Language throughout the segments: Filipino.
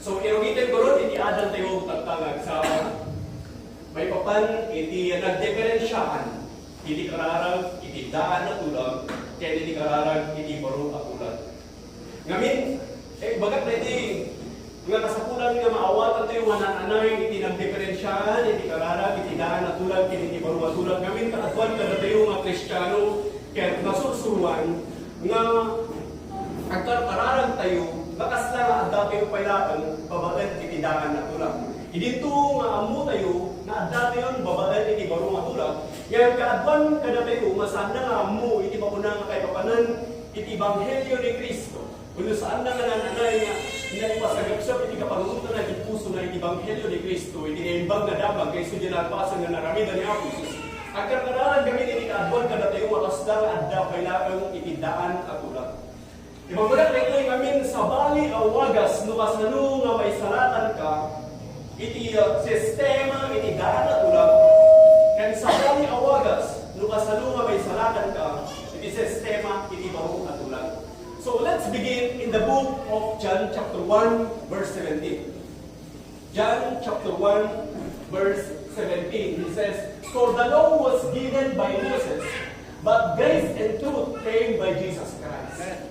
So irugitin ko ron, iti adan tayo tagtangag sa may papan, iti nagdiferensyahan, iti kararag, iti daan na tulag, kaya iti kararag, iti baro at tulag. Ngamin, bagat na iti, nga kasapulan nga maawatan tayo manananay, iti nagdiferensyahan, iti kararag, iti daan na tulag, kaya iti baro at tulag. Ngamin, kaatuan ka tayo mga Kristiyano, kaya nasursuruan, nga agkararag tayo, bakas lang ang dati yung pailaan, babagan iti daan na tulag. Idito nga amo tayo, na dati yun, babagan iti baro nga tulag. Ngayon kaadwan kada tayo, masaan na nga amo, iti mauna nga kay papanan, iti Ebanghelyo ni Cristo. Kung saan na nga nananay nga, inaipasagapsap iti kapangutan na iti puso na iti Ebanghelyo ni Cristo, iti naimbang nga dabang, kay sudya nagpasan nga naramidan ni Aposos. Agkarararan kami iti kaadwan kada tayo, makasdang adda kailangan iti daan at tulag. Ibagulat na ito yung amin sa bali awagas no kasano nga may salatan ka iti sistema iti daan at tulag kan sa bali awagas no kasano nga may salatan ka iti sistema iti baro at tulag. So let's begin in the book of John chapter 1 verse 17. John chapter 1 verse 17. He says, "For the law was given by Moses, but grace and truth came by Jesus Christ."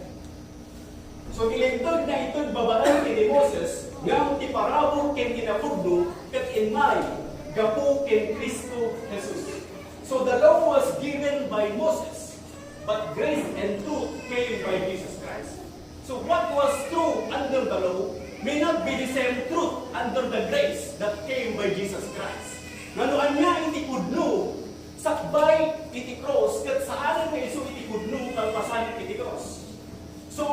So ilintod na itod babaan kini Moses, ngam iparabor ken kinapudno ket inmay gapu ken Kristo Jesus. So the law was given by Moses, but grace and truth came by Jesus Christ. So what was true under the law may not be the same truth under the grace that came by Jesus Christ. Nganuan niya iti pudno, sakbay iti cross, ket saan nga isu iti pudno kalpasan iti cross. So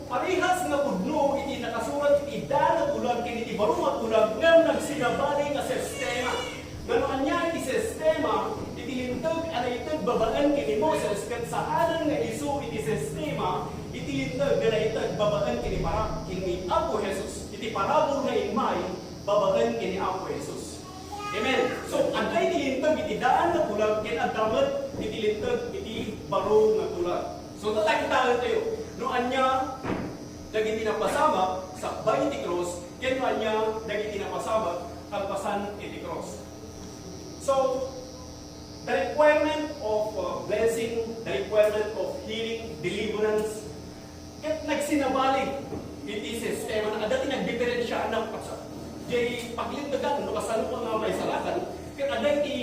parehas nga pudno iti nakasurat iti daan at tulag ken iti baro at tulag ngam nagsinabali nga sistema. Nganuan niya iti sistema iti lintag anaytag babaan kini Moses ket saan nga isu iti sistema iti lintag anaytag babaan kini para kini Apo Jesus. Iti parabor nga imay babaan kini Apo Jesus. Amen. So adlay iti lintag iti daan at tulag ken addamet iti lintag iti baro nga tulag. So tatag-tagan tayo. Noan niya dagiti napasama sa bay iti cross, ken noan niya dagiti napasama kalpasan iti cross. So the requirement of blessing, the requirement of healing, deliverance, ket nagsinabalik iti sistema na dati nagdiferensya ng paksa. Jay paglindagan no kasano pa nga may salatan, ket aday iti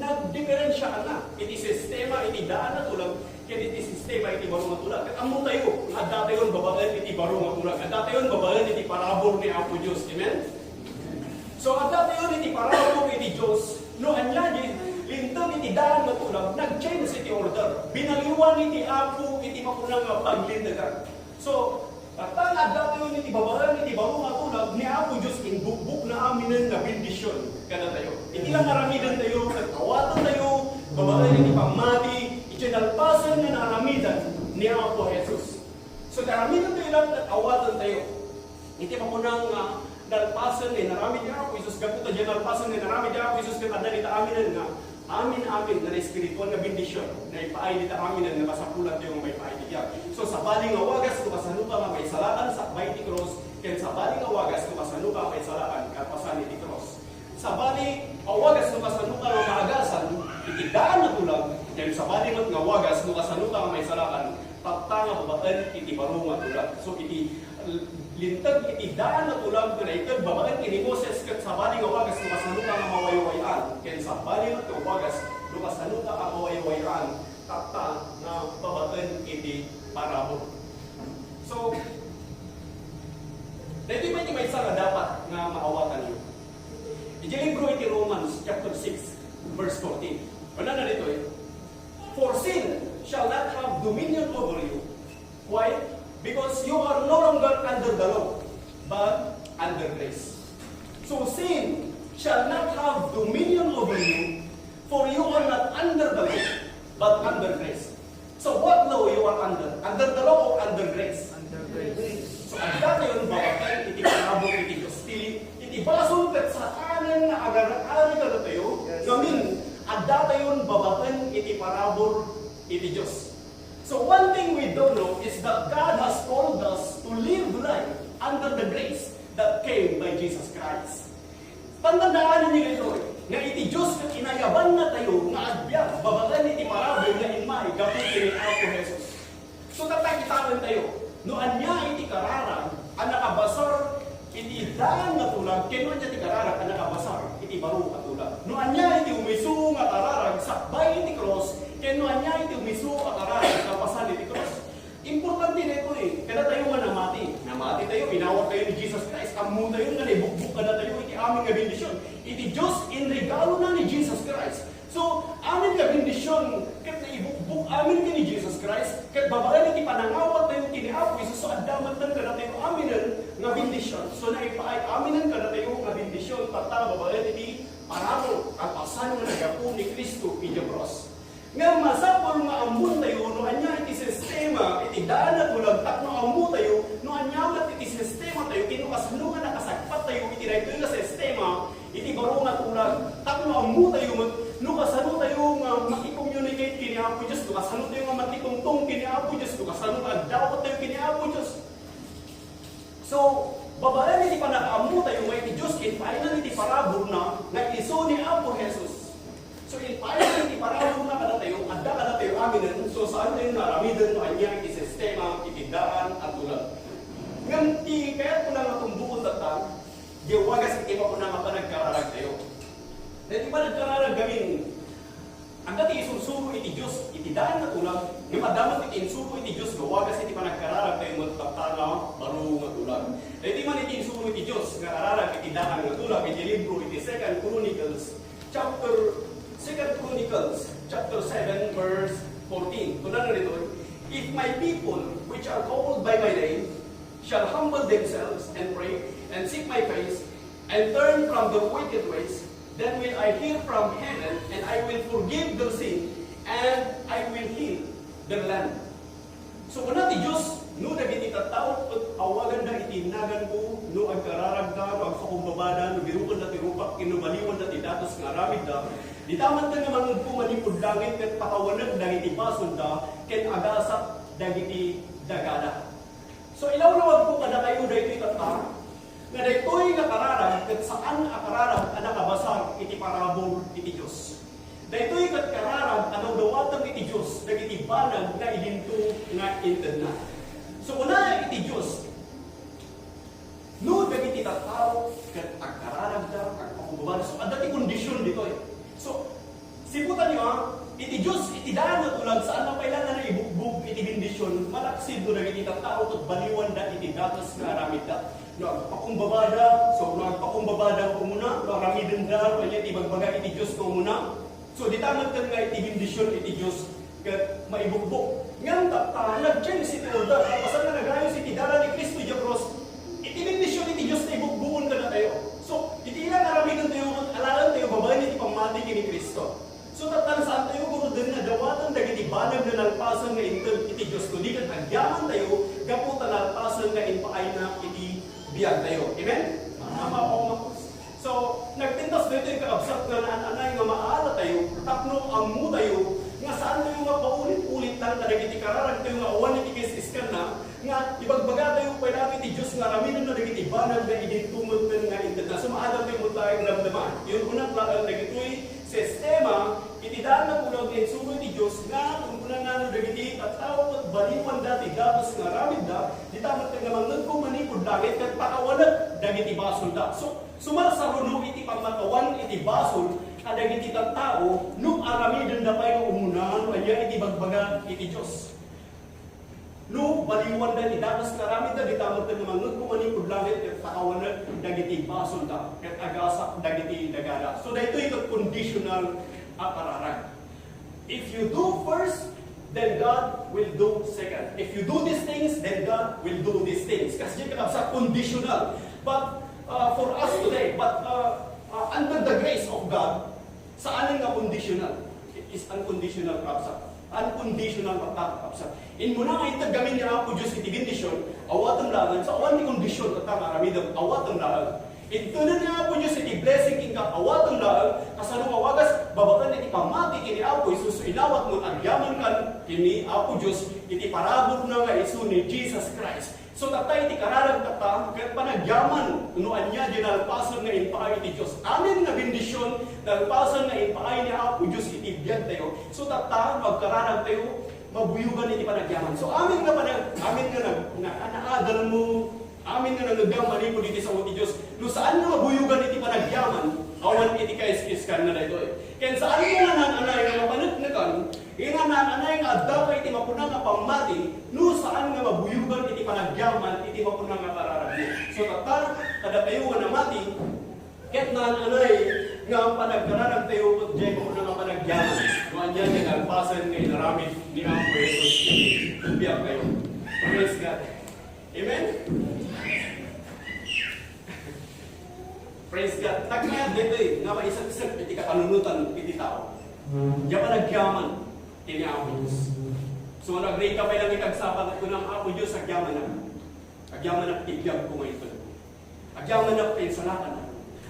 nagdiferensya na iti sistema iti daan na tulag ken iti sistema iti baro nga tulag. Ket ammo tayo, adda tayon babaen iti baro nga tulag. Adda tayon babaen iti parabor ni Apo Dios. Amen. So adda tayon iti parabor iti Dios. No anya lintag iti daan nga tulag, nag-change iti order. Binaliwan iti Apo iti mauna nga paglindagan. So Atang adda tayo iti babaen iti baro nga tulag ni Apo Dios in bukbuk na aminen nga bendisyon kada tayo. Iti lang aramidan tayo, nagkawatan tayo, babaen iti pamati, iti nalpasan nga naramidan ni Apo Jesus. So naramidan tayo lang nagkawatan tayo. Iti mamunang nalpasan ni naramid ni Apo Jesus, gaputa dyan nalpasan ni naramid ni Apo Jesus ket adda iti aminen nga amin na espiritual na bendisyon na ipaay dita amin nga kasapulan tayo may paay diya. So sa baling nga wagas kung kasano ka may salatan sa bay ti cross, ken sa baling nga wagas kung kasano ka may salatan kalpasan ti cross. Sa baling nga wagas kung kasano ka maagasan iti daan na tulag, ken sa baling nga wagas kung kasano ka may salatan tapta nga babaen iti baro nga tulag. So iti lintag iti daan na tulag na itag babaen kini Moses ket sa baling nga wagas kung kasano ka nga mawaywayan, ken sa baling nga wagas kung kasano ka nga mawaywayan tapta nga babaen iti parabor. So dito may isa nga dapat nga maawatan niyo. Iti libro iti Romans chapter 6 verse 14. Wala na dito For sin shall not have dominion over you. Why? Because you are no longer under the law, but under grace. So sin shall not have dominion over you, for you are not under the law, but under grace. So what law you are under? Under the law or under grace? Under grace. So adda tayo bawakan iti parabor iti hostility, iti bason ket sa anan nga agar-ari kada tayo, ngamin adda tayo bawakan iti parabor iti Dios. So one thing we don't know is that God has called us to live life under the grace that came by Jesus Christ. Tandaan niyo ito, nga iti Diyos na inayaban na tayo, nga agbyag, babagan iti parabol na inmay, gapit ni Apo Jesus. So natakitaan tayo, noan niya iti kararang, ang nakabasar, iti daan na tulag, kinuan niya iti kararang, ang nakabasar, iti baro at tulag. Noan niya iti umiso nga kararang, sakbay iti cross, kinuan niya iti umiso nga kararang, kapasal iti cross. Importante na ito kada tayo nga namati. Namati tayo, inawag tayo ni Jesus Christ, amu tayo nga nibukbuk kada tayo, iti aming nga bendisyon. Iti Diyos, in regalo na ni Jesus Christ. So, amin nga bendisyon, kat naibukbuk amin ka ni Jesus Christ, kat babalan iti panangawat tayo kini Apo Isus, so adamat ng kada tayo aminan nga bendisyon. So, naipaay aminan kada tayo nga bendisyon, pata babalan iti parabol, ang pasan nga nagapo ni Kristo, iti cross. Nga masapol nga ambun tayo, no anya iti sistema, iti daan na tulang, tak no ambu tayo, no anya mat iti sistema tayo, kinukasano nga nakasagpat tayo, iti na ito nga sistema, iti baro nga tulang, tak no ambu tayo, no kasano tayo nga maki-communicate kini Apo Diyos, no kasano tayo nga maki-tungtong kini Apo Diyos, no kasano nga agdawat tayo kini Apo Diyos. So, babalan iti panakamu tayo, nga iti Diyos, final iti parabor na, nga iso ni Apo Jesus. So, final iti parabor na kada tayo, adda kada tayo aminan, so saan tayo naramidan no anya iti sistema, iti daan at tulang. Nganti, kaya ko na nga tumbuon tatang, giwagas iti pa ko na nga panagkararag tayo. Dahil iba nagkararag gamin, ang dati isursuro iti Diyos, iti daan na tulang, nga madamat iti insuro iti Diyos, gawagas iti panagkararag tayo magtatanga, baro nga tulang. Dahil di man iti insuro iti Diyos, nga ararag iti daan nga tulang, iti libro, iti 2 Chronicles, chapter 7, verse 14. Tunan na nito, if my people, which are called by my name, shall humble themselves and pray, and seek my face, and turn from their wicked ways, then will I hear from heaven, and I will forgive their sin, and I will heal their land. So, una ti Diyos, no nagiti tattao, awagan na itinagan ko, no agkararag na, no agpakumbabada, no birukan na tirupak, kinubaliwan na tidatos nga aramid na, di tamat na naman po manipod langit, kat pakawanag dagiti bason da, ken agasak dagiti dagada. So, ilawlawag ko kada kayo da ito'y tattang, nga da ito'y nakararag, kat saan akararag, anakabasar, iti parabol, iti Diyos. Dahito'y katkararag, anong dawatang iti Diyos, dagiti banag na ilinto nga inted na. So, una iti Diyos, no dagiti tattao, kat agkararag da, agpakubabada. So, adati kondisyon dito eh. So, sibutan niyo iti Diyos, iti daan na tulag, saan na kailangan na ibugbog iti bendisyon, malaksid do dagiti tattao, kat baliwan da iti datos nga aramid da. No, agpakumbabada, so, no, agpakumbabada ko muna, no, aramidin da, kanya ibagbaga iti Diyos ko muna. So, di tamat ka nga iti bendisyon iti Diyos kat maibugbog. Ngayon, nag-change iti order. Kapasan na nagayos iti dala ni Kristo di cross. Iti bendisyon iti Diyos na ibugbugon ka na tayo. So, iti ilang aramigan tayo, alalan tayo, babayan iti pamati kini Kristo. So, tatan saan tayo kung din na dawatan dagiti banag na nalpasan nga iti Diyos. Kundi kat agyaman tayo, gaputan nalpasan nga inpaay na iti biyag tayo. Amen? So, nagtintas dito yung kakabsat nga anay nga maala tayo, tapno amu tayo, nga saan tayo nga paulit-ulit lang kadagiti kararag tayo nga awan iti kis-iskan na, nga ibagbaga tayo pwede iti Diyos nga raminan na dagiti banag na idintumot nga inted na. So, maadal tayo mo tayong ramdaman. Yung unang lakal dagito'y sistema, itidaan na pulang insulo iti Diyos nga, kung unang nga dagiti at tao at baliwan dati datos nga ramid da, di tamat ka naman nagkumanipod langit kat pakawanag dagiti basol da. So, sumarasaro iti pangmatawan iti basol kadagiti tattao nung aramidon da pa'y umunahan kanya iti bagbaga iti Diyos. No, baliwan da iti datos nga ramid da, di tamat ka naman nagkumanipod langit kat pakawanag dagiti basol da, kat agasak dagiti dagada. So, dahito ito conditional akararag. If you do first, then God will do second. If you do these things, then God will do these things. Kasi yung kakabsa, conditional. But for us today, under the grace of God, saan nga conditional? It is unconditional kakabsa. Unconditional kakabsa. In muna nga itag gamin niya ako Diyos iti bendisyon, awatang lagan. Sa awan ni kondisyon at aramidang awatang lagan. Ito na niya po Diyos iti blessing ika awatang laang kasano mawagas babakan iti pamati kini Apo Isus ilawat mo agyaman kan kini Apo Diyos iti parabot na nga isu ni Jesus Christ. So tatay iti kararag tata, kat panagyaman, unuan niya di nalpasan nga impaay iti Diyos. Amin nga bendisyon, nalpasan nga impaay ni Apo Diyos iti biyag tayo. So tata, magkararag tayo, mabuyugan iti panagyaman. So amin nga naadal mo, amin nga nagagyaman mo dito sa iti Diyos. No saan nga mabuyugan iti panagyaman, awan iti kaiskiskan na dito eh. Kaya saan mo nga nananay nga mapanagnakan, nananay nga adda iti mapunang nga pamati, no saan nga mabuyugan iti panagyaman, iti mapunang nga kararagyo. So tata, kada tayo nga namati, ket nananay nga panagkararag tayo, at dyan mapunang nga panagyaman. Noan yan nga nagpasan nga inaramid ni Ampo Jesus, biyak kayo. Praise God. Amen? Praise God. Tagmayad dito eh, nga maisag-isag, iti kapanunutan, iti tao. Diyan pa nagyaman, iti Apo Diyos. So nag-rate ka pa lang itagsapat ko ng Apo Diyos, agyaman na. Agyaman na tibiyag ko ngayon. Agyaman na pinsalakan na.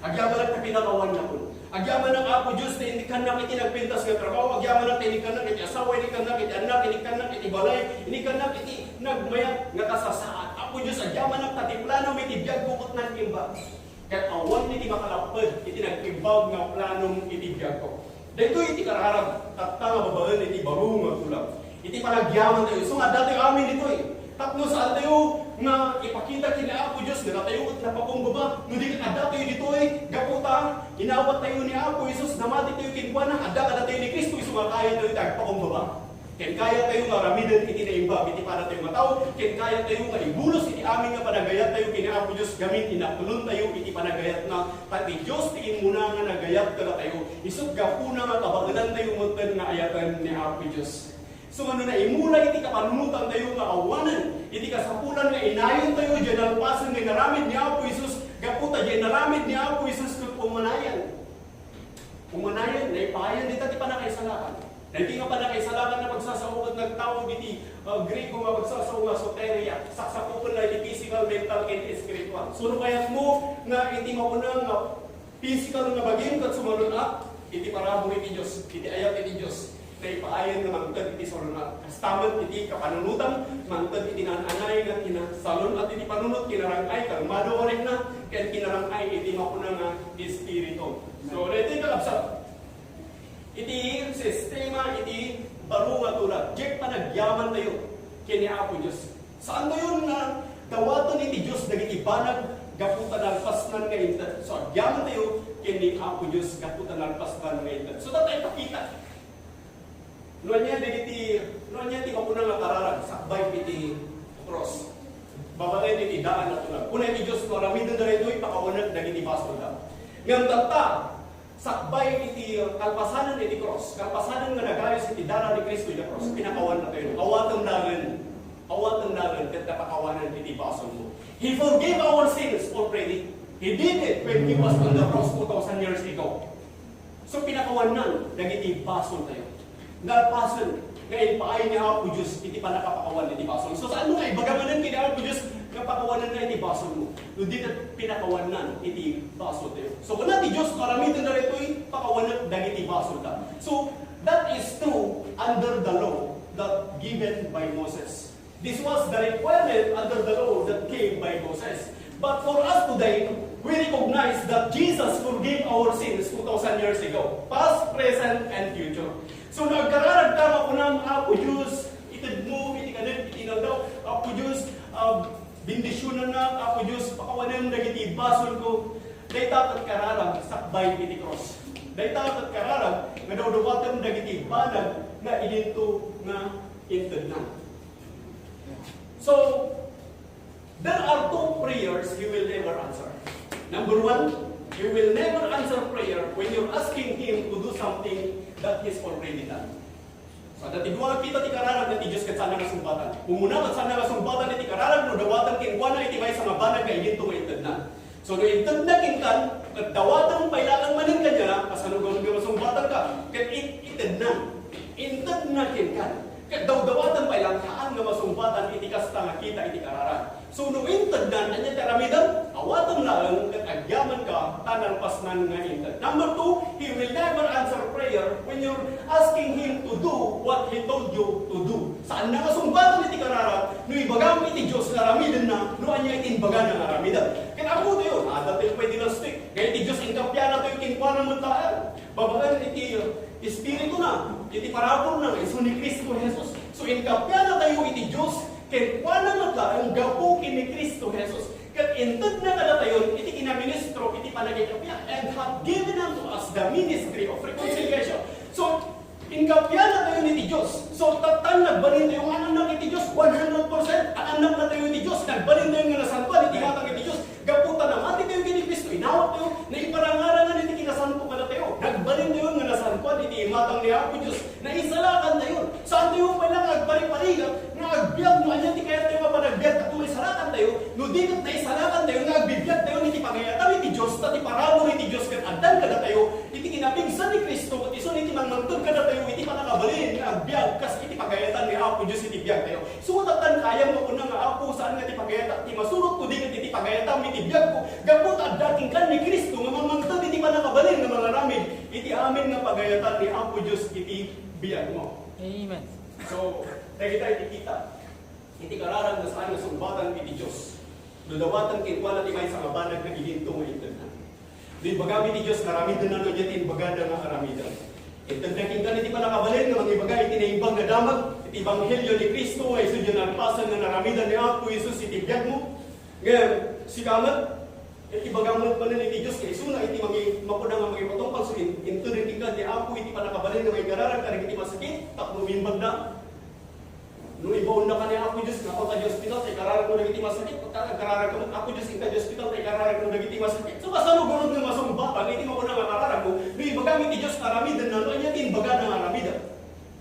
Agyaman na pinakawan na ko. Agyaman na Apo Diyos, na hindi ka na iti nagpintas ng trabaho. Agyaman na hindi ka na iti asawa, hindi ka na iti anak, hindi ka na iti balay, hindi ka na iti nagmayat nga kasasaat. Apo Diyos, agyaman na tatiplano, may tibiyag bukot ng imba. Kaya awan iti makalapad, iti nag-ibag nga planong itibiyag ko. Dito iti kararag, tatta nga babaan iti baro nga tulak. Iti panagyaman tayo. So nga dati amin dito eh. Tapno saan tayo nga ipakita kina Apo Diyos, nga tayo at napakumbaba. No di ka ada tayo dito eh. Gaputa, inawat tayo ni Apo Jesus, namati tayo kinkuan na, ada kada tayo ni Kristo, sumakaya tayo tagpakumbaba. Ken kaya tayo nga ramidan iti naimba, iti para tayo matao, ken kaya tayo nga ibulos iti amin nga panagayat tayo kini Apo Diyos, gamit inatulon tayo iti panagayat na pati Diyos tiin muna nga nagayat kada tayo, isut gapuna nga kabanganan tayo mutan nga ayatan ni Apo Diyos. So ano na imula iti kapanunutan tayo nga awanan, iti kasapulan nga inayon tayo, dyan alpasan nga naramid ni Apo Jesus, gaputa dyan naramid ni Apo Jesus kung pumanayan. Pumanayan, naipayan dita ti panakaisalakan. Hindi nga pa nakaisalakan na pagsasaugat nagtawag iti Greco nga pagsasawag nga soteria. Saksapupon na iti physical, mental, and spiritual. So no kaya mo nga iti mapunang nga physical nga bagim kat sumalunat, iti parabong iti Diyos, iti ayat iti Diyos. Na ipaayan nga mangtad iti salunat. Kastaman iti kapanunutan, mangtad iti nananay nga kinasalun at iti panunut kinarangay, kalmado orin na, kaya kinarangay iti mapunang nga espiritu. So iti kalapsat. Iti sistema, iti baro nga tulad. Jek pa nagyaman tayo kini Apo Diyos. Saan tayo nga dawatan iti Diyos dagiti banag gaputan alpasnan nga intad. So agyaman tayo kini Apo Diyos gaputan alpasnan nga intad. So tatay pakita. Noon niya ti mapunang nga kararag sakbay iti cross. Babatay iti daan na tulad. Una iti Diyos no ramidan na ito ipakawanag dagiti basol da. Ngam tata sakbay iti kalpasanan iti cross. Kalpasanan nga nagayos iti dara ni Kristo iti cross. Pinakawan na tayo. Awatang dagan ket napakawanan iti basol mo. He forgave our sins already. He did it when He was on the cross 2,000 years ago. So pinakawanan dagiti basol tayo. Nalpasan nga ipaay ni Apo Diyos iti panakapakawan iti basol. So saan mo nga ibagamanan kini Apo Diyos nga pakawanan na iti basol mo. Hindi na pinakawanan iti basol tayo. So wala ti Diyos karamitan na rito'y pakawanan dagiti basol ta. So that is true under the law that given by Moses. This was the requirement under the law that came by Moses. But for us today, we recognize that Jesus forgave our sins 2,000 years ago. Past, present, and future. So nagkararag tama ko ng Apo Diyos, itad mo, itikanin, itinaw daw, Apo Diyos, bindisyonan na, Apo Diyos, pakawanan dagiti basol ko. Day tatat kararag, sakbay iti cross. Day tatat kararag, nga daw dawatan dagiti banag, nga ininto nga intad na. So, there are two prayers you will never answer. Number one, you will never answer prayer when you're asking Him to do something that He's already done. So, dati duwa kita ti kararag na ti Diyos kat sana nga sumbatan. Umuna kat sana nga sumbatan iti kararag no dawatan kinkuan na iti may sa mabanag kay ginto nga intad na. So, no intad na kinkan, at dawatan pailalang manin ka niya, kasano gawin ka masumbatan ka, kat itad na. Intad na kinkan. Kat dawatan pailang kaan nga masumbatan iti kasta nga kita iti kararag. So no intad na niya taramidan, awatan lang at agyaman ka, tanang pasman nga intad. Number 2, He will never answer prayer when you're asking Him to do what He told you to do. Saan na kasumbatan iti karara, no ibagam iti Diyos na ramidan na, no anya itinbaga na ramidan. Kaya ako tayo, adatil pwede na stick. Kaya iti Diyos inkapya na tayo kinkwa ng muntaan. Babaan iti Espiritu na, iti parabol na, iso ni Kristo Jesus. So inkapya na tayo iti Diyos, kaya wala matla ang gapukin ni Kristo Jesus. Kaya intad na kada tayo, iti kinaministro, iti panagikapya, and have given unto us the ministry of reconciliation. So, inkapya na tayo ni Diyos. So, tatan nagbalin tayo ang anak iti Diyos, 100%. Ang anak na tayo ni Diyos, nagbalin tayo nga nasantuan, iti matang iti Diyos. Gaputan na mati tayo kini Kristo, inawat tayo, na iparangarangan iti kinasanto ka na tayo. Nagbalin tayo nga nasantuan, iti matang ni Apo Diyos, na isalakan tayo. Saan tayo pa lang agpari-parigat, nga agbyag mo, anya ti kaya tayo mapanagbyag, at kung isalakan tayo, no dikot na isalakan tayo, nga agbibiyag tayo, iti pangayatan iti Diyos, iti parabor iti Diyos, kat adan ka na tayo, iti kinapigsan ni Kristo, at iso iti mangmangtod ka na tayo, iti panakabalin, nga agbyag, kas iti pagayatan ni Apo Diyos, iti biyag tayo. Sumatatan kaya mo unang nga Apo, saan nga iti pagayatan, iti masurot ko din iti pagayatan, iti biyag ko, gapot at dating kan ni Kristo, nga mamangtod iti panakabalin, nga mga ramid, iti amin nga pagayatan ni Apo Diyos, iti biyag mo. Amen. So, kita itikita. Iti kararang na saan nga sumbatan iti Diyos. Dudawatan kinkwala ti may sa kabanag na ilinto nga intanan. Di bagami ti Diyos naramidan na niya tinbagada nga karamidan. Intanan kinkan iti panakabalin nga mga ibagay iti naibang nga damag. Iti Ebanghelyo ni Kristo nga iso dyan nagpasan nga naramidan ni Apo Isus iti biyag mo. Ngayon, si kamat, ibagamot pa na ni Diyos kay iso na iti mapunang nga mga ipatungpang so intunin kinkan ni Apo iti panakabalin nga may kararang karang iti masakit, takmo mimbag na. No ibaon na kanya ako Diyos, ako ka Diyos hospital, tay kararag mo nagiti masakit, kararag mo ako Diyos, ka Diyos hospital, tay kararag mo nagiti masakit. So kasano gulod nga masumbatan, iti mo na nga kararag mo, no ibagamit ni Diyos karamidan na, no niya tinbaga na karamidan.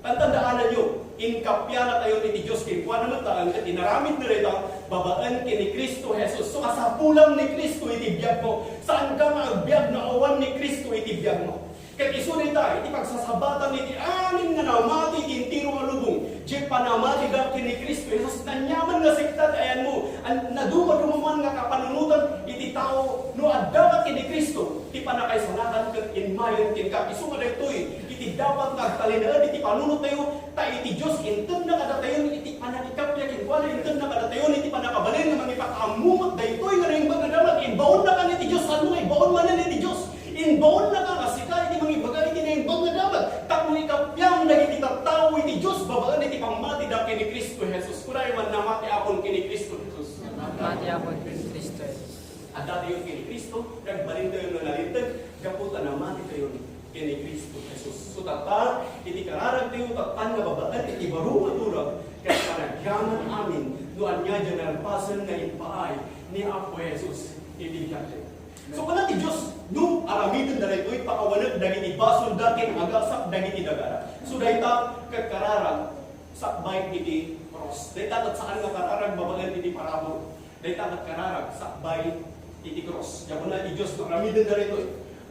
Tandaanan nyo, inkapya na tayo ni Diyos, kaya kuha naman tayo, at inaramid na rin babaan kini Kristo Jesus. So kasapulang ni Kristo iti biyag mo, saan ka magbiyag na awan ni Kristo iti biyag mo. Kaya isunay tayo, iti pagsasabatan iti amin nga namati kintiro nga lubong. Di panamati dati ni Kristo. Jesus, nanyaman nga siktat, ayan mo. Naduma-dumaman nga kapanunutan, iti tao, no adapat kini Kristo. Iti panakaisalakan kat inmayon kinka. Isunga na ito'y, iti dapat nagtalinaan, iti panunod tayo, tayo iti Diyos, intun na kadatayon, iti panakikapya, kinkwala, intun na kadatayon, iti panakabalin, nga mga ipakamumot, da ito'y nga rin magadamat, inbaon na ka ni Diyos, ano nga, inbaon man na ni Diyos. Inbaon na ka, kasika, iti mga ibagay, iti na inbaon na dapat. Takmo ikapyang, nagiti tataw, iti Diyos, babaan iti pangmati da kini Kristo Jesus. Kunay man namati akon kini Kristo Jesus. Namati akon kini Kristo Jesus. At dati yung kini Kristo, nagbalin tayo na nalintag, kaputa namati tayo kini Kristo Jesus. So tata, iti kararag tayo, tatan nga babaan, iti baro maturag, kaya panagyaman amin, doon nga dyan nalpasan nga ipaay ni Apo Jesus, ibigyan tayo. So kung natin Diyos, nung aramidon na rin ito'y pakawalag dagiti basol dakin agasak dagiti dagara. So dahita kagkararag sakbay iti cross. Dahita at saan nga kararag babagan iti parabol. Dahita at kararag sakbay iti cross. Diyan na iti Diyos, nung aramidon na rin ito'y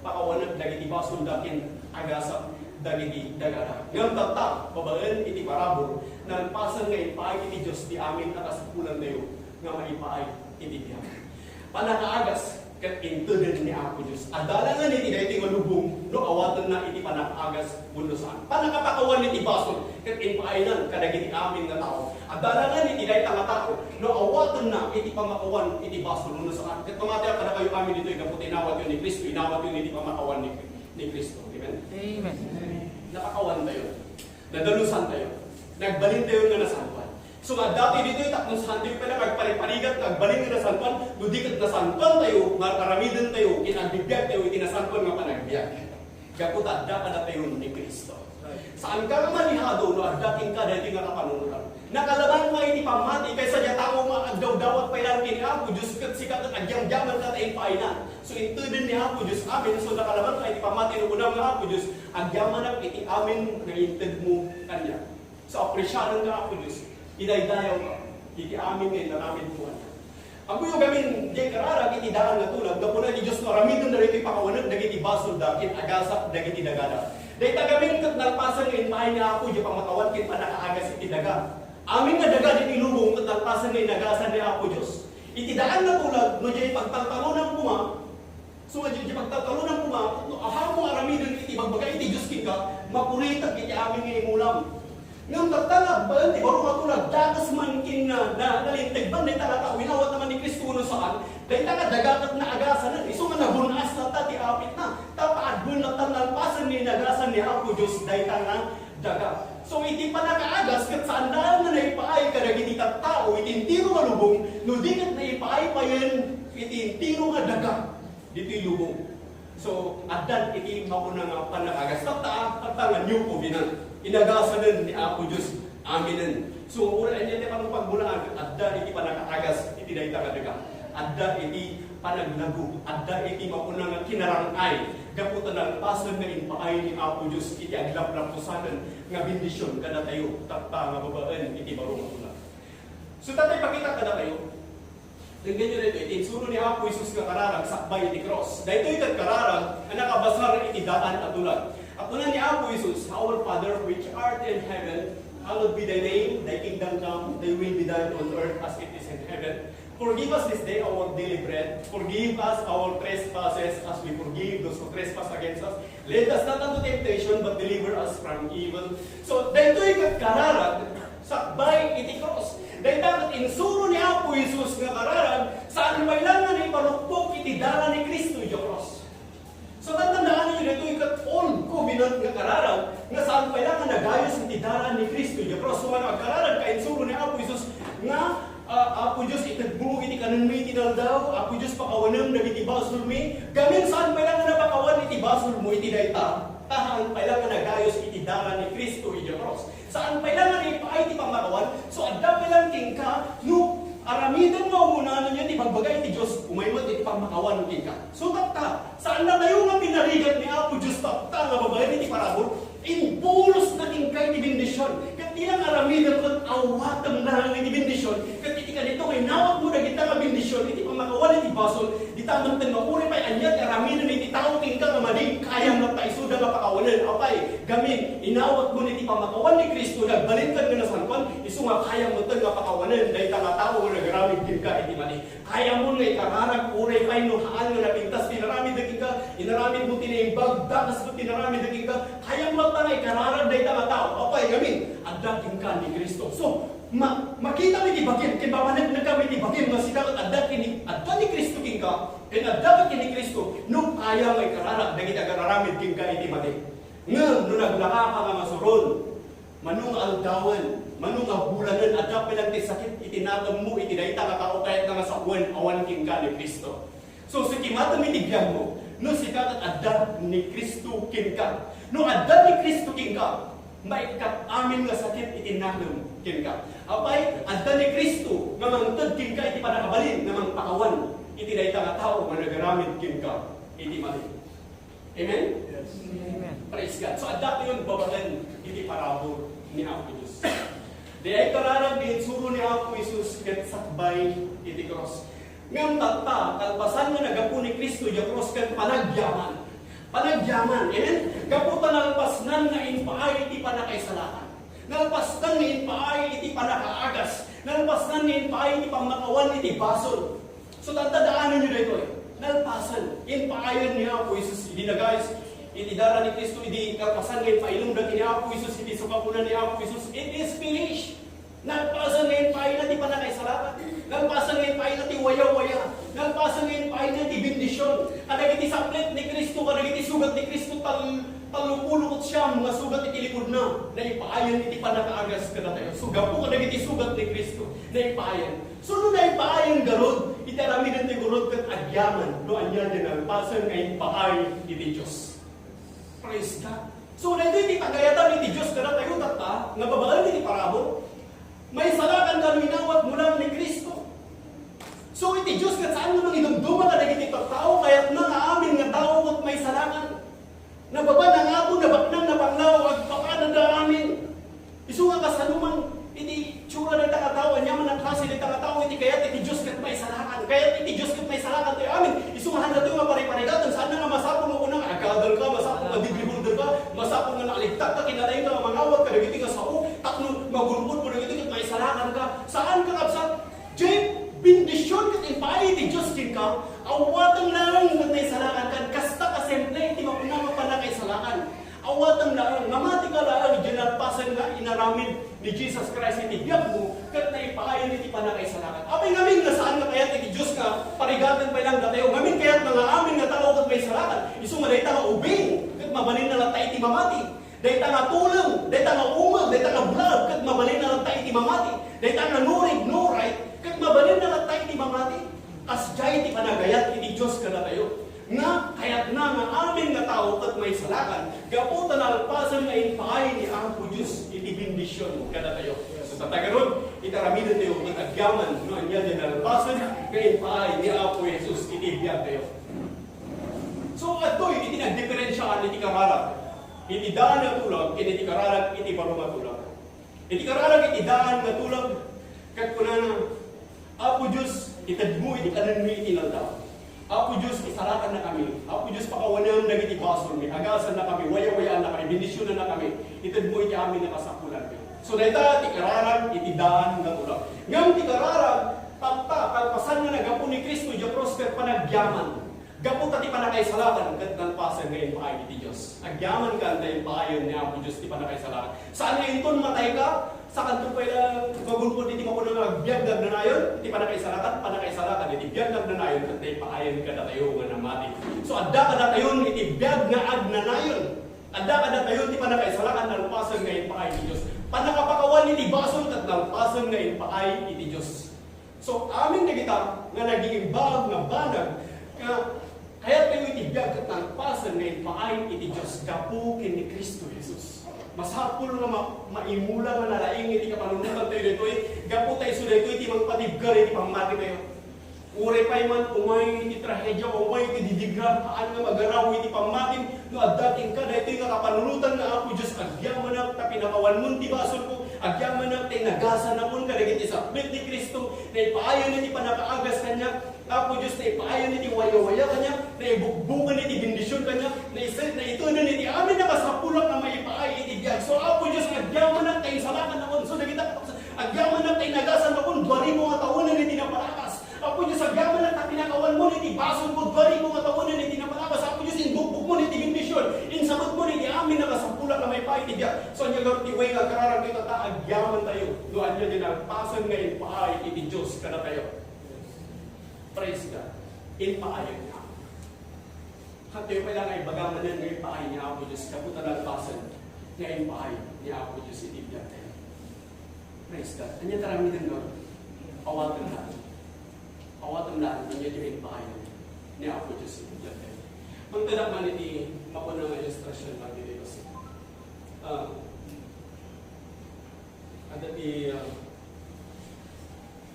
pakawalag dagiti basol dakin agasak dagiti dagara. Ngayon tata, babagan iti parabol, nagpasan nga ipaay iti Diyos di amin at asapulan tayo nga maipaay iti diyan. Panakaagas, kat intunin ni Apo Diyos. Adalangan iti na iti malubong, no awatan na iti panakagas bundosan. Panakapakawan iti basol, kat inpainan kadagiti amin nga tao. Adalangan iti na itang tao, no awatan na iti pamakawan iti basol bundosan. Kat pamataya kada kayo amin dito, ikaputi inawat yun ni Kristo, inawat yun iti pamakawan ni Kristo. Amen? Amen. Nakakawan tayo. Nadalusan tayo. Nagbalin tayo nga nasantuan. So nga dati dito itakong santoy pala magpariparigat, nagbalin nga nasantuan, nudikat nasantuan tayo, karamidan tayo, kinagbibiyag tayo, itinasantuan nga panagbiyak. Gapot adda ka na tayo ni Kristo. Saan ka nga manihado, no addaking ka dahil nga kapanunutan. Nakalaban nga iti pamati, kaysa niya tao nga agdaw-dawat pa ilang kini Apo Diyos, kat sikat at agyang-gyaman ka tayo painan. So ito din ni Apo Diyos amin, so nakalaban nga iti pamati, no unang nga Apo Diyos, agyaman ang iti amin na intid mo kanya. So apresyanan nga Apo Diyos, idaydayaw ka, iti amin ngayon na namin buwan. Ang buyo gamin, di kararag, iti daan na tulad, na puna ni Diyos no, ramidon na rin iti pakawanag, dagiti basol dakin, agasak, dagiti dagada. Dahil tagamin kat nalpasan ngayon, maay nga ako, di pamatawan, kin panakaagas iti daga. Amin nga daga, di ilubong, kat nalpasan ngayon, nagasan ni Apo Diyos. Iti daan na tulad, no dyan pagtaltalunang puma, so dyan pagtaltalunang puma, no ahamo aramidon iti bagbagay iti Diyos kika, mapuritag iti amin nga imulam. Ngam tagtalab ba, di baro matulad, dagas man kin na nalintag ba, na itangatao, winawat naman ni Kristo no saan, dahil dagagat na agasan na, iso nga nabunas na ta, di apit na, tapaadbun na tanalpasan ni nagasan ni Apo Diyos, dahil nga daga. So iti pa nakaagas, kat saan daan na naipaay ka na iti tao, iti tiro nga lubong, no di kat naipaay pa yan, iti tiro nga daga, dito lubong. So, adan iti mauna nga panakagas, at nga new covenant. Inagasanan ni Apo Diyos. Aminen. So, ura niya pang pagbulaan, adda iti panakagas, iti dayta nga daga. Adda iti panaglago, adda iti mauna nga kinarangay. Gaputan ang pasan nga inpaay ni Apo Diyos, iti aglap-lapusanan nga bendisyon kada tayo, takta nga babaan, iti barong matula. So, tatay pakita kada tayo, tingnan nyo rito, iti insuro ni Apo Isus nga kararag, sakbay iti cross. Dahito iti kararag, ang nakabasar iti daan at tulad. At tunan ni Apo Isus, Our Father which art in heaven, hallowed be thy name, thy kingdom come, thy will be done on earth as it is in heaven. Forgive us this day our daily bread. Forgive us our trespasses as we forgive those who trespass against us. Lead us not into temptation, but deliver us from evil. So, dahito iti kararag, sakbay iti cross. Dahil dapat insuro ni Apo Isus nga kararag, saan kailangan ay palukpok iti dala ni Kristo yung cross. So tatandaan niyo dito ikat old covenant nga kararag, nga saan kailangan nagayos iti dala ni Kristo yung cross. So man kararag ka insuro ni Apo Isus nga Apo Diyos itagbuo iti kanan mo iti daldaw, Apo Diyos pakawanam dagiti basol mi, gamin saan kailangan napakawan iti basol mo iti dayta. Tahan kailangan nagayos iti dala ni Kristo yung cross. Saan kailangan ipaay ti pamakawan, so adda kailangan king ka, no, aramidan mo muna niya ti pagbagay ti Diyos, umaymot iti pamakawan king ka. So takta, saan na tayo nga pinarigat ni Apo Diyos takta nga babae iti parabol, impulos na king kay ti bendisyon. Kat ilang aramidan mo awatan na iti bendisyon, kat iti kanito kay nawag mo na kita nga bendisyon, iti pamakawan iti basol, di tamang tanmauri pa'y anyat, aramidan iti tao king ka nga madig, kayang magpaisuda nga pakawanan, apay, gamin, inawat mo iti pamakawan ni Kristo, nagbalikan nga na sangkon, iso nga kayang mo nga pakawanan, dahil nga tao nga nagaramid din ka, iti mali. Kaya mo nga ikararag, uray pa'y nuhaan nga napintas, tinaramid na ka, inaramid mo tinaimbag, dakas mo tinaramid na ka, kaya mo nga ikararag, dahil nga tao, apay, gamin, adating ka ni Kristo. So, makita mo iti bagim, kaya bamanag na kami iti bagim, nga sinakat adda ni Kristo king ka, and adda ka ni Kristo, no kaya nga ikararag, dahil agararamid king ka, iti mali. Nga, no naglaka ka nga masuron, manung aldawan, manung abulanan, at dapat lang sakit, itinatang mo, itinayta ka kao, kahit nga sa awan king ka ni Kristo. So, sa kimatam itigyan mo, no sikat at adda ni Kristo king ka. No adda ni Kristo king ka, maikat amin nga sakit, itinatang king ka. Apay, adda ni Kristo, nga mangtod king ka, iti panakabalin, nga mangpakawan, itinayta nga tao, nga nagaramid king ka, iti mali. Amen? Yes. Amen. Praise God. So, adapte yun babalan, iti parabol ni Apo Diyos. Di ay kararang binsuro ni Apo Isus ket sakbay iti cross. Ngam tatta, kalpasan nga nagapu ni Kristo yung cross ket panagyaman. Panagyaman. Amen? Gaputan nalpasnan nga inpaay iti panakaisalakan. Nalpasnan nga inpaay iti panakaagas. Nalpasnan nga inpaay iti pamakawan iti basol. So, tantadaanan nyo dito eh. Nalpasan, inpaayon ni Apo Isus, hindi na guys, iti dara ni Kristo, hindi kalpasan ngayon pailumdag ni Apo Isus, hindi sukapunan ni Apo Isus, it is finished. Nalpasan ngayon paayon natin panakaisalakan, nalpasan ngayon paayon natin waya-waya, nalpasan ngayon paayon natin bendisyon, kadag iti saplet ni Kristo, kadag iti sugat ni Kristo, talupulukot siya, mga sugat iti likod na ipaayon iti panakaagas ka na tayo. Sugat po kadag iti sugat ni Kristo, na ipaayon. So, no na ipaayon garod, itaraminan ti gurod kat agyaman, no anya din alpasan ngayon paay iti Diyos. Praise God. So, na ito iti tagayatan iti Diyos kada tayo tata, nga babaan iti parabol, may salakan ka inawat mula ni Kristo. So, iti Diyos kat saan namang idumduma ka iti tao, kaya't na amin nga tao at may salakan. Nababa na nga po, nabaknang napanglaw, agpapanan na amin. Isu nga kasanumang iti tsura ng takatawa, nyaman ang klase ng takatawa, iti kaya't iti Diyos kat may salakan. Kaya't iti Diyos kat may salakan tayo amin. Isu nga handa tayo nga pare-paregatan, saan na nga masapong mo unang agadal ka, masapong nga digribulder ka, masapong nga nakaligtak ka, kinalayin ka, mangawat ka, nagiti nga sao, takno, magulupot mo, nagiti kat may salakan ka. Saan ka kapsat? Jay, bindisyon kat ni Jesus Christ iti biyag mo, kat naipaay iti panakay salakan. Abay ngamin nga saan nga kayat iti Diyos nga, parigatan pa lang datayo, ngamin kayat nga amin nga tao kat may salakan, iso nga dayta nga ubing, kat mabalin na lang tayo iti mamati, dayta nga tulong, dayta nga umag, dayta nga bulag, kat mabalin na lang tayo iti mamati, dayta nga nurig, nuray, kat mabalin na lang tayo iti mamati, kasjay iti panagayat iti Diyos kada tayo. Nga kayat na nga amin nga tao kat may salakan, gaputan alpasan nga inpaay ni Apo Diyos iti bendisyon mo kada tayo. So tatagaron, itaramidan tayo itagyaman no anya din alpasan nga inpaay ni Apo Jesus iti biyag tayo. So atoy iti nagdiferensyaan iti karalag. Iti daan nga tulag, iti karalag iti baro nga tulag. Iti karalag iti daan nga tulag, kat kunana Apo Diyos itadmo iti kanan mi iti naldaw. Apo Diyos, isarakan na kami. Apo Diyos, pakawanan na iti bason mi. Agasan na kami, waya-wayaan na kami, bendisyonan na kami. Itad mo iti amin na kasakulan. So dahita, tikararan, iti daan nga tulang. Ngam tikararan, tapta, kalpasan nga nagapo ni Kristo, diya prosper panagyaman. Gapo tati panakay salakan, kat nalpasan ngayon paay iti Diyos. Agyaman ka, dahil paayon ni Apo Diyos, ti panakay salakan. Saan ngayon ton matay ka? Sa kanto pa yung magulpod, iti mapunang nagbiyagdag na nayon, iti panakay salakan, iti biyagdag na nayon, kat dahil paayon ka datayo nga namati. So adda ka datayon, iti biyag nga ag na nayon. Adda ka datayon, iti panakay salakan, nalpasan ngayon paay iti Diyos. Panakapakawan iti bason, kat nalpasan ngayon paay iti Diyos. So amin na kita, nga naging bag nga banag, kaya tayo iti biyag kat nalpasan ngayon paay iti Diyos, gapukin ni Kristo Jesus. Masapul nga maimula nga nalaing iti kapanunungan tayo dito gapo tayo so dito iti magpatibgar iti pamati tayo. Ure pa'y man umay iti trahedya umay iti didigra kaan nga magaraw iti pamatin no addating ka dito nga kapanunutan nga Apo Diyos agyaman na ta pinakawan mo ti basol ko agyaman na tayo nagasan na pun kadagiti sakbit ni Kristo na ipaayon iti panakaagas kanya Apo Diyos na ipaayon iti waya-waya kanya na ibugbukan iti bendisyon kanya na ito na iti amin na kasapulak na may ipaay iti biyag. So Apo Diyos agyaman na tayo salakan na pun so nagita agyaman na tayo nagasan na pun 2,000 nga taonan iti napalakas. Apo Diyos agyaman na ta pinakawan mo iti bason ko 2,000 nga taonan iti napalakas. Apo Diyos inbugbog mo iti bendisyon insabot mo iti amin na kasapulak na may ipaay iti biyag. So anya garot ti way nga kararag kita ta agyaman tayo doan niya din pasan nga ipaay iti Diyos kada tayo. Praise God. Inpaayon niya. Hati pa lang ay bagaman ng ipaay niya Apo Diyos. Kaputan ang pasan nga ipaay niya Apo Diyos itibiyag tayo. Praise God. Anya tarami din doon? Awatan lahat. Awatan lahat. Anya yung inpaayon niya Apo Diyos itibiyag tayo. Magtadak man iti mapunang ilustrasyon lang dito kasi. Ada di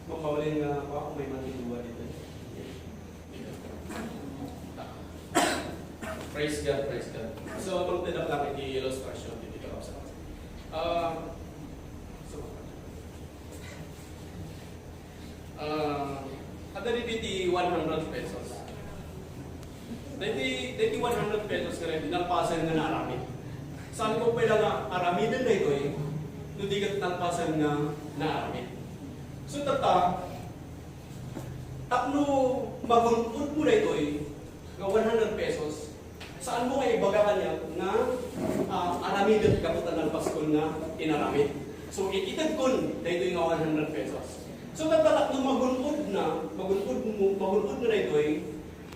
mapawalin nga ako may matiluwa dito. Praise God, praise God. So, magtadak lang iti illustration dito ka sa ada dito 100 pesos. Dito 100 pesos ka rin, nalpasan nga na aramid. Saan ko pala nga aramidin na ito hindi ka nalpasan nga na aramid. So, takno maguntod mo na ito nga 100 pesos. Saan mo kayo ibagakan niya na aramidin kaputan ng Paskol na inaramid. So, ititid kun na ito yung 100 pesos. So, takno maguntod na ito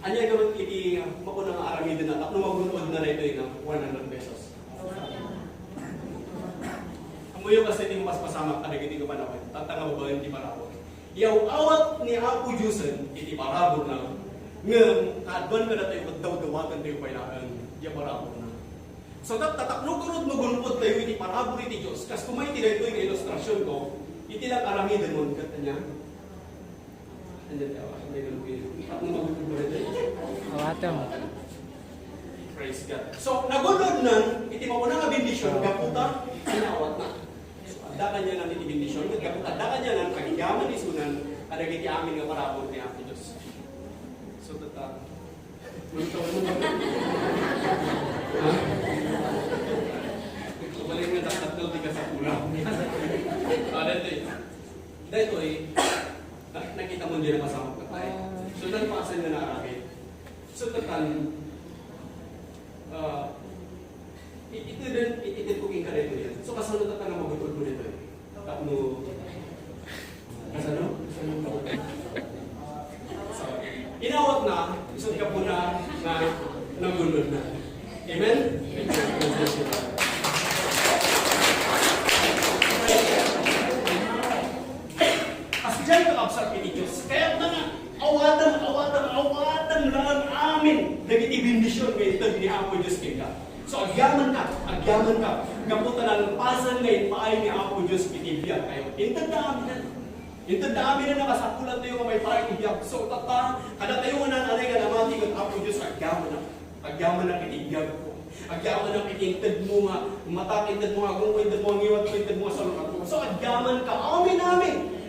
anya gamit iti makunang aramidin na takno maguntod na ito yung 100 pesos. Amuyo kasi iti mas pasamak kada iti kapanawin. Tatanga babayan iti parabor. Yaw awat ni Apo Diyusen iti parabor na ngem kaadban kada tayo pagdaw-dawagan tayo pailaan iti parabor na. So tatakno kurod magunpod tayo iti parabor iti Dios. Kas kumay ti daytoy nga ilustrasyon ko, iti lang aramidin mo kat anya. Andiyan tayo. Takno magunpod mo daytoy. Awatam. Praise God. So nagulod nan iti mauna nga bendisyon gaputa inawat na. Dakan niya ng itibindisyon, dakan niya ng kagigaman isunan, ada giti amin nga parabor ni Apo Diyos. So, Muntaw mo ba? Balik nga takatol di ka sa kulang. Dito nakita mo din ang masamang katay. So, nagpakasan nga na aramid. So, ito din, ititin cooking ka dito yan. So, kasunod na nga magutod mo dito. mo. Ano? So, inawat na, isod ka po na nagulod na. Amen? As dyan ka absar kini Diyos. Kaya na nga, awatan lang amin. Nagiti bendisyon ngayon ito, ni Apo Diyos kita. So, agyaman ka. Kaputan ang pasan ngayon, paay ni Apo Diyos kitibiyag kayo. Intad na amin na nakasakulan tayo nga may paay kitibiyag. So, kada tayo nga nananay ka namati kung Apo Diyos, agyaman na kitibiyag ko. Agyaman na kitintad mo nga, matakintad mo nga, kung kwintad mo ang iwat, kwintad mo sa lukat mo. So, agyaman ka, amin.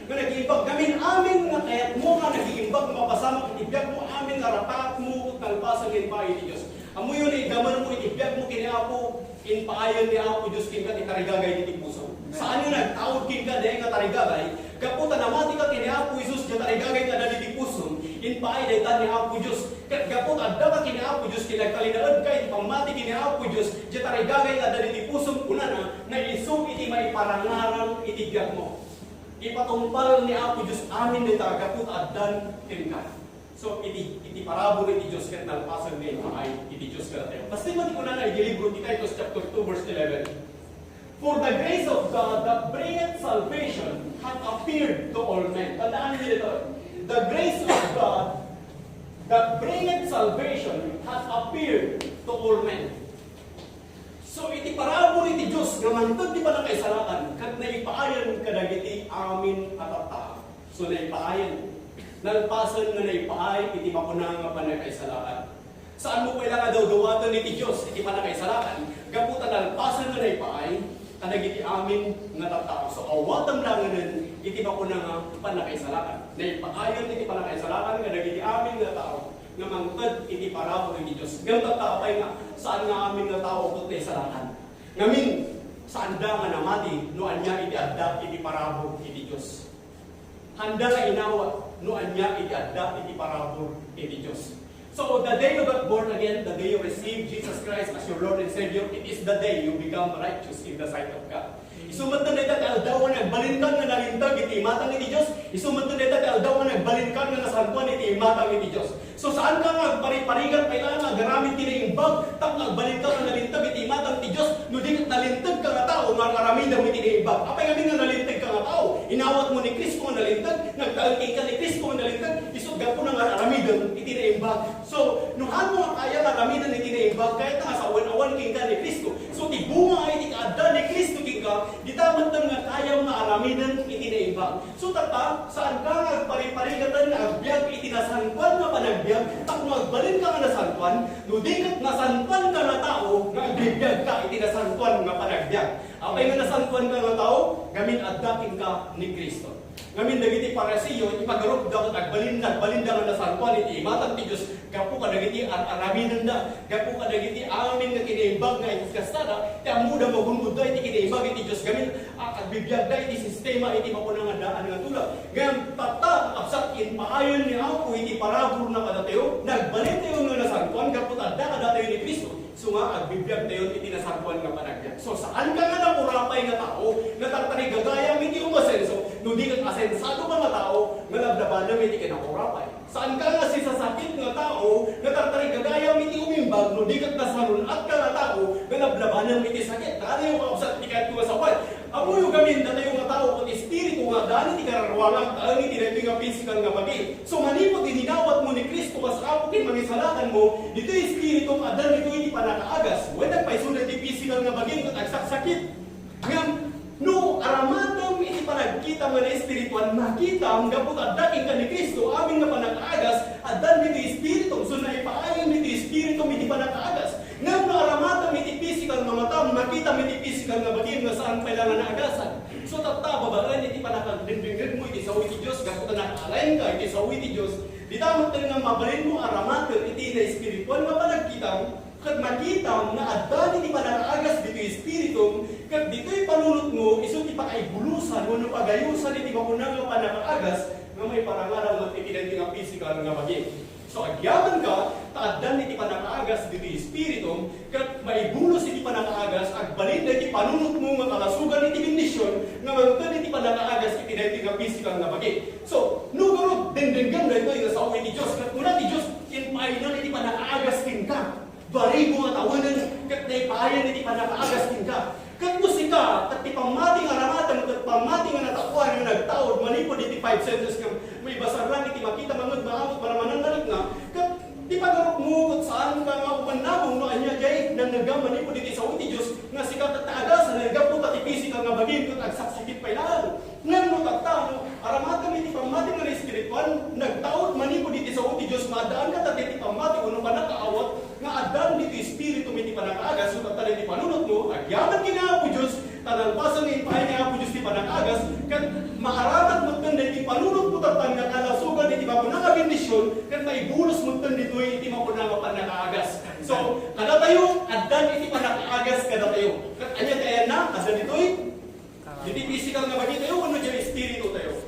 Kung nag-iimbag gamin amin nga kayat mo nga nag-iimbag mapasama kitibiyag mo amin nga rapat mo at nalpasan ngayon paay ni Diyos. Amo yun gaman mo itibiyag mo kini Apo in paayon ni Apo Diyos kin ka itarigagay diti puso. Saan yun nagtawad kin ka dahil nga tarigagay? Kaputa namati ka kini Apo Isus nga tarigagay ka na diti puso in paay dahil ni Apo Diyos. Kaput adda ka kini Apo Diyos kinagkalinaod ka in pamati kini Apo Diyos nga tarigagay ka na diti puso una na isu iti maiparangarang itibiyag mo. Ipatumpal ni Apo Diyos amin din tagaput addan kin ka. So, iti parabol iti Diyos kat nalpasan ngayon ay iti Diyos ka tayo. Basta man ko na libro ni Titus chapter 2 verse 11. For the grace of God that bringeth salvation hath appeared to all men. Tandaan niyo ito. The grace of God that bringeth salvation hath appeared to all men. So, iti parabol iti Diyos nga mantod di pa na kaisalakan kat naipaayan kadagiti amin atata. So, naipaayan. Nalpasan nga naipaay, iti makunang nga panakaisalakan. Saan mo kailangan daw duwatan iti Diyos, iti panakaisalakan? Gaputan nalpasan nga naipaay, kadag iti amin nga tatao. So awatan lang nga iti makunang nga panakaisalakan. Naipaayon iti panakaisalakan, kadag iti amin nga tao. Nga mangtad iti parabol iti Diyos. Gam tatapay nga, saan nga amin nga tao kung isalakan? Ngamin, saan da nga namati, noan niya iti adda iti parabol iti Diyos. Handa nga inawa, noan niya iti adda iti parabor iti Diyos. So, the day you got born again, the day you received Jesus Christ as your Lord and Savior, it is the day you become righteous in the sight of God. Isumantan na ito aldawan nagbalinkan nga nalintag iti imatang iti Diyos. Isumantan na ito aldawan nagbalinkan nga nasantuan iti imatang iti Diyos. So, saan ka nga pari-parigan kailangan nga garamit kinaimbag, tap nagbalinkan nga nalintag iti imatang iti Diyos, no di nalintag ka nga tao, nga karamidang iti imbag. Apay kami nga nalintag ka nga tao, inawat mo ni Kristo nga nalintag, nagtalking ka ni Kristo nga nalintag, isugap po nga aramidang iti imbag. So, nung ano nga kaya naramidan iti imbag, kahit nga sa awan-awan king ka ni Kristo. So, tibunga ay iti kaadda ni Kristo king ka, di tamat nga kaya nga aramidan iti imbag. So, tata, saan ka nga pari-parigatan nga agbyag iti nasangkwan nga panagbyag, tak magbalin ka nga nasangkwan, nudikat nasangkwan ka na tao, nga agbyag ka iti nasangkwan nga panagbyag. Apay nga nasangkwan ka nga tao, gamin addaking ka ni Kristo. Ngamin dagiti parasiyo, ipagarup dapat agbalin nga nasangkwan iti imatang ti Diyos, gapu ka dagiti aramidan da, gapu ka dagiti amin nga kinaimbag nga iskastada, ti amuda magunggod da iti kinaimbag iti Diyos, gamin agbibiyag da iti sistema iti mapunang daan nga tulad. Ngayon, tata, kapsakin, maayon ni Apo iti parabur na kadatayo, nagbalin tayo nga nasangkwan, gapu tanda kadatayo ni Kristo. So nga, agbibiyag tayo iti nasangkwan nga panagbiag. So saan ka nga napurapay nga tao, natartari gagayang hindi umasenso, no di ka asensado ka nga tao, nga lablabanang hindi ka napurapay. Saan ka nga si sasakit nga tao, natartari gagayang hindi umimbag, no di ka nasalun at ka nga tao, nga lablabanang hindi sakit. Kaya yung kausap, di ka ito nga sapat. Amo yung gamin na tayo nga tao, kung espiritu nga, dahil hindi kararwalang, dahil hindi na ito nga physical nga bagi. So manipot, ininawat mo ni Kristo, mas apukin mangisalakan mo, dito yung espiritu, adan dito hindi pa nakaagas. When nagpaisunod di physical nga bagi, kung nagsakit. Ngayon, no, aramatam, iti panagkita mo na espirituan, makita, ang gapot adaking ka ni Kristo, amin nga pa nakaagas, adan dito yung espiritu, so naipaayon dito yung espiritu, hindi pa nakaagas. Ngayon na aramatam, iti physical nga matam, makita mo iti physical nga bagay nga saan kailangan na agasan. So tataba ba rin, iti panakagdindingin mo, iti sawi ti Diyos, gaputan na alayin ka, iti sawi ti Diyos, di tamang nga mabalin mo aramatam, iti na espirituan nga panagkita, kat makita na adan iti panakaagas dito yung espiritu, kat dito'y panunot mo, iso ti pakaibulusan, wano pagayusan, iti mapunang nga panakaagas, nga may parangalang at iti nga physical nga bagay. So, agyaman ka, addan iti panakaagas diti espiritum ket maibulos iti panakaagas ag balin iti panunot mo nga kalasugan iti bendisyon nga mangted iti panakaagas iti daytoy nga physical nga bagi. So, nugaro dendenggan daytoy nga sao iti Dios ket una ti Dios inpainan iti panakaagas kin ka. Barigo nga tawanan ket naipayan iti panakaagas kin ka. Ket musika ket ti pamati nga aramatan ket pamati nga natakuan nga nagtaod manipod iti 5 senses nga may basar lang iti makita mangod maamot para mananalik na ket di pagarok mo ket saan ka nga upanabong no anya jay nang nagamanipod iti sao iti Dios nga sikat at taagasan nagapu ket physical nga bagim ket agsaksikit pailaan ngem no tattano aramatan iti pamati nga espiritual nagtaod manipod iti sao iti Dios maadaan ka iti pamati uno panakaawat nga adan dito espiritu iti panakaagas so tattano iti panunot mo agyaman kini Apo Dios tanalpasan nga ipaay ni Apo Dios iti panakaagas ket maharamat mo tanda iti panunot mo tattan nga kalasugan iti mapunang bendisyon ket maibulos mo tanda dito iti mapunang panakaagas. So kada tayo addan iti panakaagas kada tayo. Ket anya tayo na asa ditoy iti physical nga bagay tayo uno jay espiritu tayo.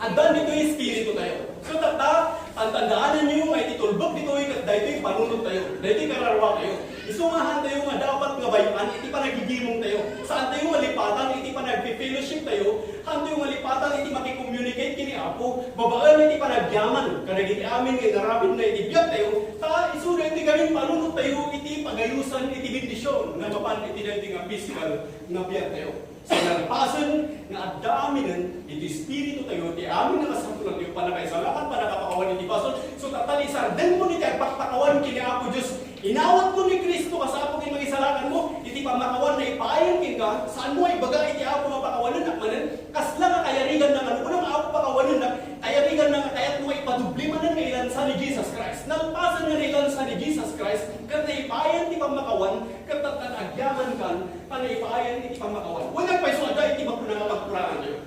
Addan dito yung espiritu tayo. So tata, tandaanan niyo nga ititulbog dito ket daytoy panunot tayo. Daytoy kararwa tayo. Isungahan tayo nga dapat nga bayan iti panagigimong tayo. Saan tayo malipatan iti panagpi-fellowship tayo. Han tayo malipatan iti maki-communicate kini Apo. Babaan iti panagyaman kanagiti amin nga narabid na iti biag tayo. Ta isuna iti ganing panunot tayo iti pagayusan iti bendisyon nga mapan iti daytoy nga physical nga biag tayo. So nagpasan nga adaminan iti espiritu tayo ti amin nga kasampulan tayo panakaisalakan panakapakawan iti bason. So tatalisar den mo niti agpakpakawan kini Apo Dios. Inawat ko ni Kristo kasapo kin mangisalakan mo iti pamakawan na ipaayon kin ka saan mo ay baga iti Apo mapakawanan nakmanen kasla nga kayarigan na ano unang Apo pakawanan na kayarigan na kayat mo ipadubli manen nga ilansa ni Jesus Christ. Nalpasan nga ilansa ni Jesus Christ ket naipayan ti pamakawan ket agyaman kan panaipayan iti pamakawan. Wala pa iso ada iti mapunang magpurangan tayo.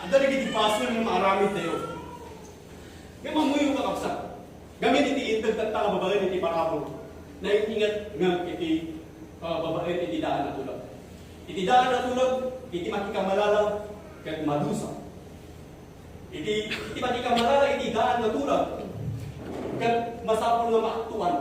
Ada iti paso nga maaramid tayo. Nga mamuyo ka kapsat. Gamit iti integ tatta babaen iti parabol. Naiingat nga iti babaen iti daan na tulog. Iti daan na tulog, iti makikamalala ket madusa. Iti makikamalala iti daan na tulog ket masapol nga maaktuan.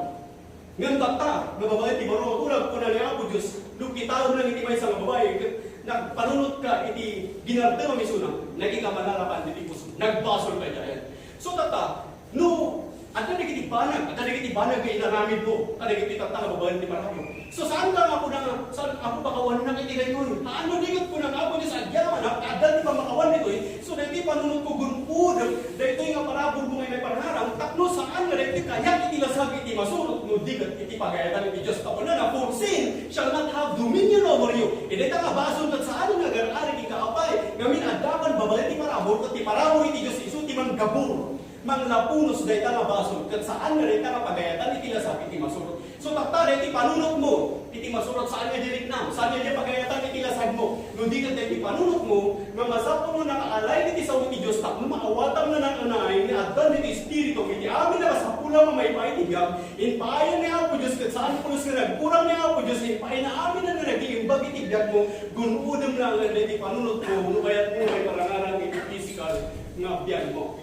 Ngem tatta nga babae iti baro tulog kuna ni Apo Dios lukitaw lang iti maysa nga babae ket nagpanunot ka iti ginarte mo misuna naging kamalala iti puso. Nagbasol ka diyan. So tatta no ada nagiti banag nga inaramid mo. Ada nagiti tatta nga babae iti maramo. So saan ka ako na saan ako pakawan na iti daytoy? Ano digat ko na Apo Dios agyaman addan ti pamakawan ditoy. So daytoy panunot ko gunpud daytoy nga parabol mo ngay parharang takno saan nga daytoy kaya iti lasag iti masurot no digat iti pagayatan iti Dios tapona na for sin shall not have dominion over you. Iti nga bason ket saan nga garari ti kaapay ngamin addapan babae ti parabol ket ti parabol iti Dios isu ti manggabur. Manglapunos dayta nga bason ket saan nga dayta nga pagayatan iti lasag iti masurot. So takta iti panunot mo iti masurot saan nga diriknam saan nga pagayatan iti lasag mo. No di ket iti panunot mo nga masapol mo nakaalay iti sao iti Dios tapno maawatam na nananay ni addan iti espiritu iti amin na kasapula nga maipay iti biag inpaayon ni Apo Dios ket saan pulos nga nagkurang ni Apo Dios inpaayon na amin na nagiimbag iti biag mo gunudem na nga iti panunot mo no bayat mo may parangaran iti physical nga biag mo.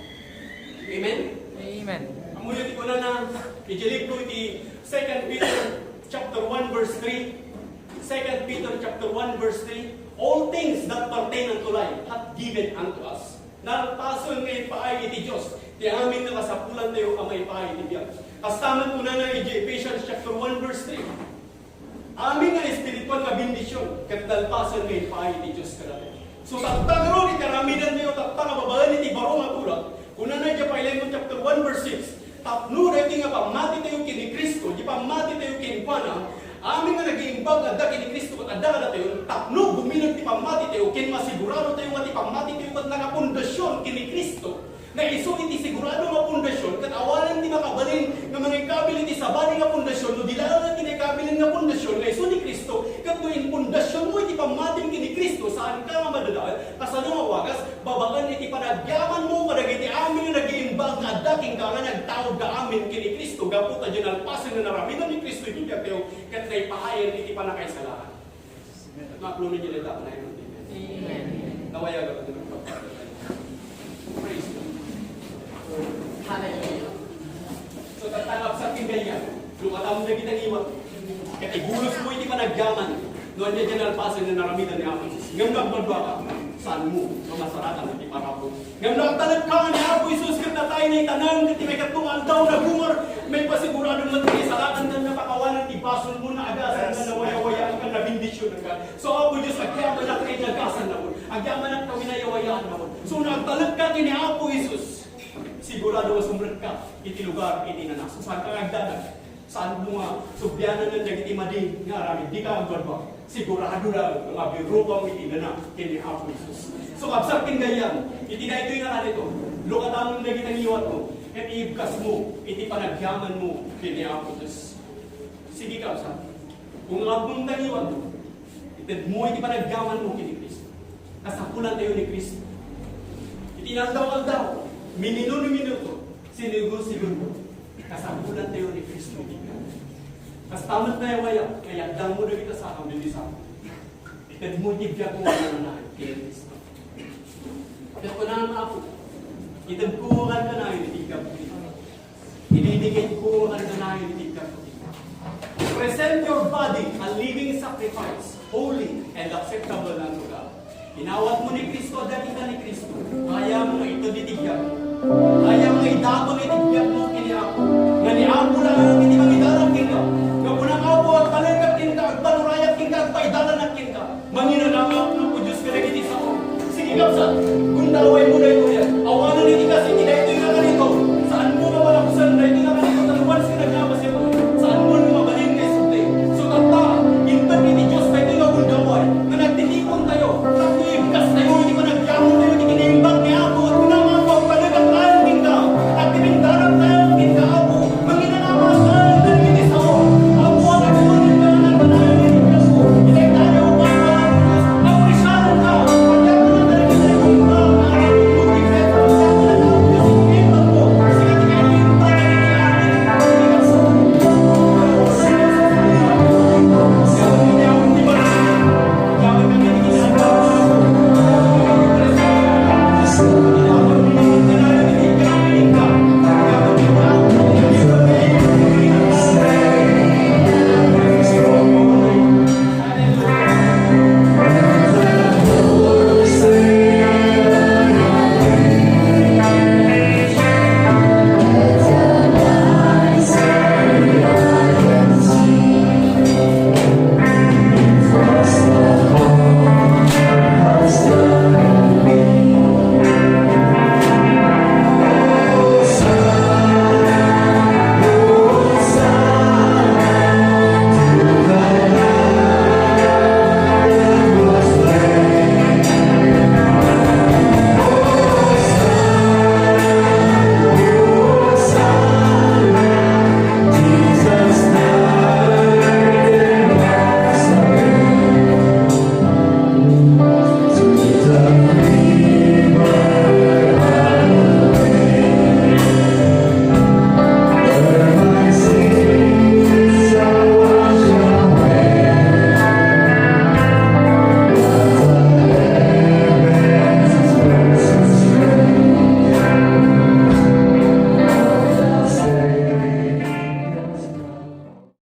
Amen? Amen. Amuyo ti ko na ijilip ko iti 2 Peter chapter 1 verse 3. 2 Peter chapter 1 verse 3. All things that pertain unto life hath given unto us. Nalpason nga ipaay iti Dios. Ti amin nga kasapulan tayo ka maipaay iti biag. Kastaman ko na Ephesians chapter 1 verse 3. Amin nga espiritual nga bendisyon ket nalpason nga ipaay iti Dios kada. So tattagro iti karamidan tayo tatta nga babaen iti baro nga tulak. Kuna na dya Philemon chapter 1 verse 6. Tapno dati nga pamati tayo kini Kristo, di pamati tayo kini Juana, amin nga nag-iimbag adda kini Kristo ket adda kada tayo, tapno guminag ti pamati tayo ken masigurado tayo nga ti pamati tayo ket nakapundasyon kini Kristo. Na isu iti sigurado nga pundasyon ket awalan ti makabalin nga mangikabil iti sabali nga pundasyon no dilaw nga kinakabilin nga pundasyon nga isu ni Kristo ket no in pundasyon mo iti pamatin kini Kristo saan ka nga madadaan kasano nga wagas babagan iti panagyaman mo kadagiti amin nga nagiimbag nga adda king ka nga nagtawag ka amin kini Kristo gapu ta diyan alpasen nga naramidan ni Kristo iti tayo ket naipahayan iti panakaisalakan. Maklo ni dileta na ito. Amen. Nawaya ka ito. Praise God. Hallelujah. So tatangap sa tinggayan, lumatam na kitang iwan. Kaya igulos mo iti panagyaman. Noon niya dyan alpasan na naramitan ni Apo Isus. Ngam nagbadwa ka, saan mo, mamasaratan at iparapon. Ngam nagtalag ka ni Apo Isus, kata tayo na itanang, kati may katungan daw na bumar, may pasiguradong matri, saratan na napakawanan, ibason mo na agasan na nawayawayaan ka, na bindisyon ka. So Apo Diyos, agyaman na kayo nagasan na mo. Agyaman na kami nawayawayaan na mo. So nagtalag ka ni Apo Isus. Sigurado masumrat ka, iti lugar, iti nanas. So saan ka nagdadag? Saan mo nga, subyanan ng nagiti mading, nga rami, di ka ang badwa. Sigurado lang, mga birupang iti na kini Apo Isus. So kapsak tinggayan, iti na ito'y nga nito. Lukatamong nagitang iwan mo, at iibkas mo, iti panagyaman mo, kini Apo Isus. Sige kapsak, kung abong tangiwan mo, itid mo iti panagyaman mo kini Kristo. Kasapulan tayo ni Kristo. Iti naldaw-aldaw, minuto, sinigur-sigur. Kasapulan tayo ni Kristo. Kas tamat na yawaya, kaya dang mo na kita sa akin, hindi sa akin. Itad mo tibya kung ano na kaya Kristo. Kaya ko na ako, itad kuwangan ka na yun, itikap ko. Ididikit kuwangan ka na yun, itikap ko. Present your body a living sacrifice, holy and acceptable unto God. Inawat mo ni Kristo, dati ka ni Kristo. Kaya mo ito ditigyan. Kaya mo idako ni tigyan mo kini ako. Nga ni ako lang ang